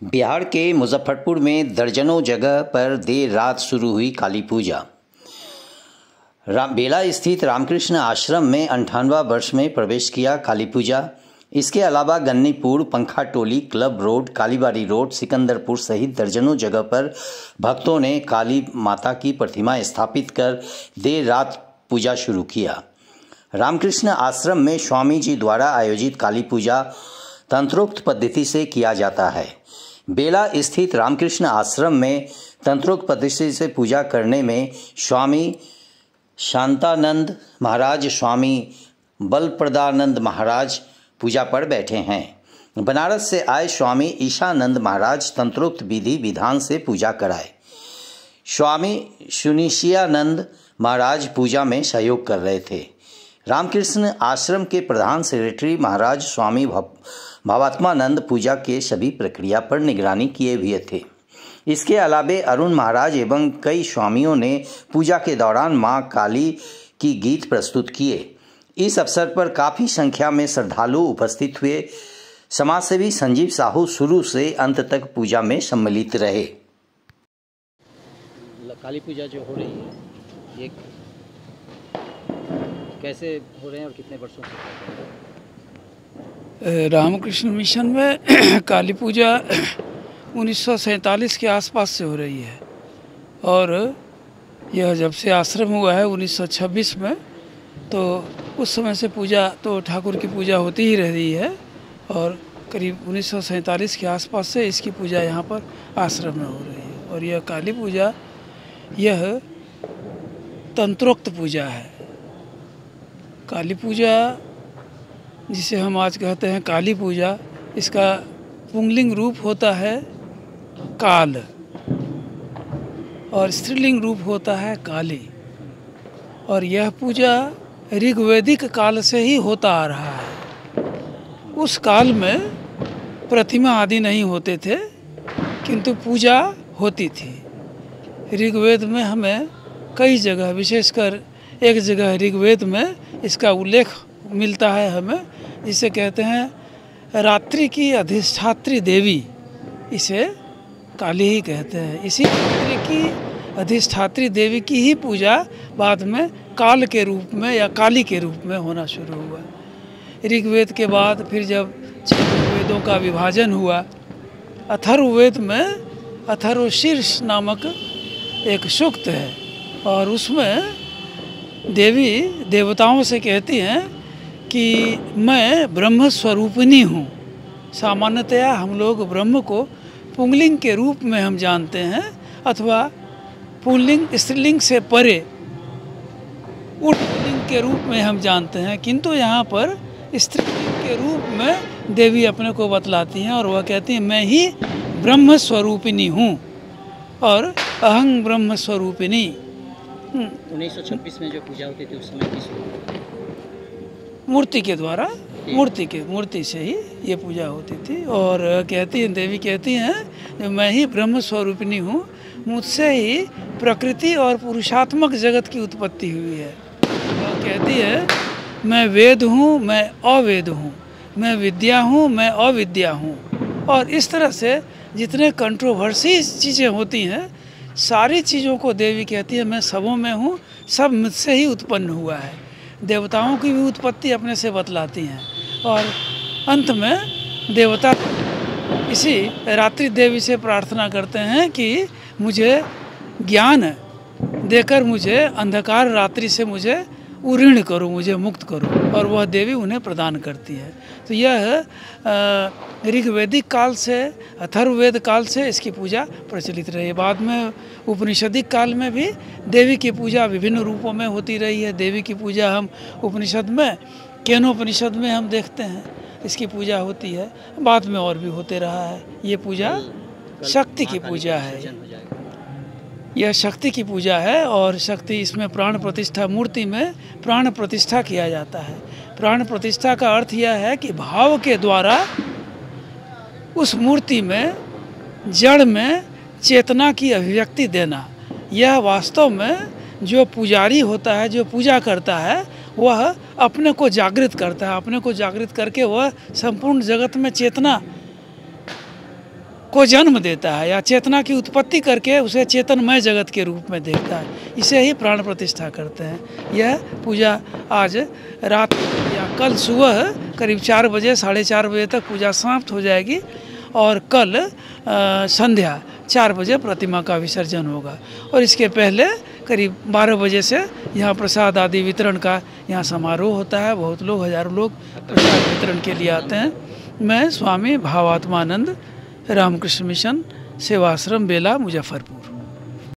बिहार के मुजफ्फरपुर में दर्जनों जगह पर देर रात शुरू हुई काली पूजा। बेला स्थित रामकृष्ण आश्रम में 58वां वर्ष में प्रवेश किया काली पूजा। इसके अलावा Gannipur, Pankha Toli, club road, Kalibari road, Sikandarpur सहित दर्जनों जगह पर भक्तों ने काली माता की प्रतिमा स्थापित कर देर रात पूजा शुरू किया। रामकृष्ण आश्रम में स्वामी जी द्वारा आयोजित काली पूजा तंत्रोक्त पद्धति से किया जाता है। बेला स्थित रामकृष्ण आश्रम में तंत्रोक्त पद्धति से पूजा करने में स्वामी शांतानंद महाराज, स्वामी बलप्रदानंद महाराज पूजा पर बैठे हैं। बनारस से आए स्वामी ईशानंद महाराज तंत्रोक्त विधि विधान से पूजा कराए। स्वामी सुनिशियानंद महाराज पूजा में सहयोग कर रहे थे। रामकृष्ण आश्रम के प्रधान सेक्रेटरी महाराज स्वामी भावात्मानंद पूजा के सभी प्रक्रिया पर निगरानी किए हुए थे। इसके अलावे अरुण महाराज एवं कई स्वामियों ने पूजा के दौरान मां काली की गीत प्रस्तुत किए। इस अवसर पर काफ़ी संख्या में श्रद्धालु उपस्थित हुए। समाजसेवी संजीव साहू शुरू से अंत तक पूजा में सम्मिलित रहे। काली पूजा जो हो रही है ये कैसे हो रहे हैं और कितने वर्षों से हो रहे हैं? रामकृष्ण मिशन में काली पूजा 1947 के आसपास से हो रही है और यह जब से आश्रम हुआ है 1926 में, तो उस समय से पूजा तो ठाकुर की पूजा होती ही रह रही है और करीब 1947 के आसपास से इसकी पूजा यहाँ पर आश्रम में हो रही है। और यह काली पूजा यह तंत्रोक्त पूजा है। काली पूजा जिसे हम आज कहते हैं काली पूजा, इसका पुंगलिंग रूप होता है काल और स्त्रीलिंग रूप होता है काली। और यह पूजा ऋग्वैदिक काल से ही होता आ रहा है। उस काल में प्रतिमा आदि नहीं होते थे किंतु पूजा होती थी। ऋग्वेद में हमें कई जगह, विशेषकर एक जगह ऋग्वेद में इसका उल्लेख मिलता है हमें, जिसे कहते हैं रात्रि की अधिष्ठात्री देवी, इसे काली ही कहते हैं। इसी रात्रि की अधिष्ठात्री देवी की ही पूजा बाद में काल के रूप में या काली के रूप में होना शुरू हुआ। ऋग्वेद के बाद फिर जब 6 वेदों का विभाजन हुआ, अथर्ववेद में अथर्वशीर्ष नामक एक सूक्त है और उसमें देवी देवताओं से कहती हैं कि मैं ब्रह्म स्वरूपिणी हूँ। सामान्यतया हम लोग ब्रह्म को पुंगलिंग के रूप में हम जानते हैं अथवा पुल्लिंग स्त्रीलिंग से परे पुल्लिंग के रूप में हम जानते हैं, किंतु यहाँ पर स्त्रीलिंग के रूप में देवी अपने को बतलाती हैं और वह कहती हैं मैं ही ब्रह्म स्वरूपिणी हूँ और अहं ब्रह्म स्वरूपिणी। 1926 में जो पूजा होती थी उस समय किस मूर्ति के द्वारा, मूर्ति से ही ये पूजा होती थी। और कहती हैं, देवी कहती हैं मैं ही ब्रह्म स्वरूपिणी हूँ, मुझसे ही प्रकृति और पुरुषात्मक जगत की उत्पत्ति हुई है। और कहती है मैं वेद हूँ, मैं अवेद हूँ, मैं विद्या हूँ, मैं अविद्या हूँ। और इस तरह से जितने कंट्रोवर्सी चीज़ें होती हैं, सारी चीज़ों को देवी कहती है मैं सबों में हूँ, सब मुझसे ही उत्पन्न हुआ है। देवताओं की भी उत्पत्ति अपने से बतलाती हैं और अंत में देवता इसी रात्रि देवी से प्रार्थना करते हैं कि मुझे ज्ञान देकर मुझे अंधकार रात्रि से मुझे उऋण करो, मुझे मुक्त करो, और वह देवी उन्हें प्रदान करती है। तो यह ऋग्वैदिक काल से, अथर्ववेद काल से इसकी पूजा प्रचलित रही। बाद में उपनिषदिक काल में भी देवी की पूजा विभिन्न रूपों में होती रही है। देवी की पूजा हम उपनिषद में, केनोपनिषद में हम देखते हैं इसकी पूजा होती है। बाद में और भी होते रहा है। ये पूजा शक्ति की पूजा है, यह शक्ति की पूजा है और शक्ति, इसमें प्राण प्रतिष्ठा, मूर्ति में प्राण प्रतिष्ठा किया जाता है। प्राण प्रतिष्ठा का अर्थ यह है कि भाव के द्वारा उस मूर्ति में, जड़ में चेतना की अभिव्यक्ति देना। यह वास्तव में जो पुजारी होता है, जो पूजा करता है, वह अपने को जागृत करता है। अपने को जागृत करके वह संपूर्ण जगत में चेतना को जन्म देता है या चेतना की उत्पत्ति करके उसे चेतनमय जगत के रूप में देखता है, इसे ही प्राण प्रतिष्ठा करते हैं। यह पूजा आज रात या कल सुबह करीब 4 बजे 4:30 बजे तक पूजा समाप्त हो जाएगी और कल संध्या 4 बजे प्रतिमा का विसर्जन होगा। और इसके पहले करीब 12 बजे से यहाँ प्रसाद आदि वितरण का यहाँ समारोह होता है। बहुत लोग, हजारों लोग प्रसाद वितरण के लिए आते हैं। मैं स्वामी भावात्मानंद, रामकृष्ण मिशन, सेवाश्रम बेला, मुजफ्फरपुर।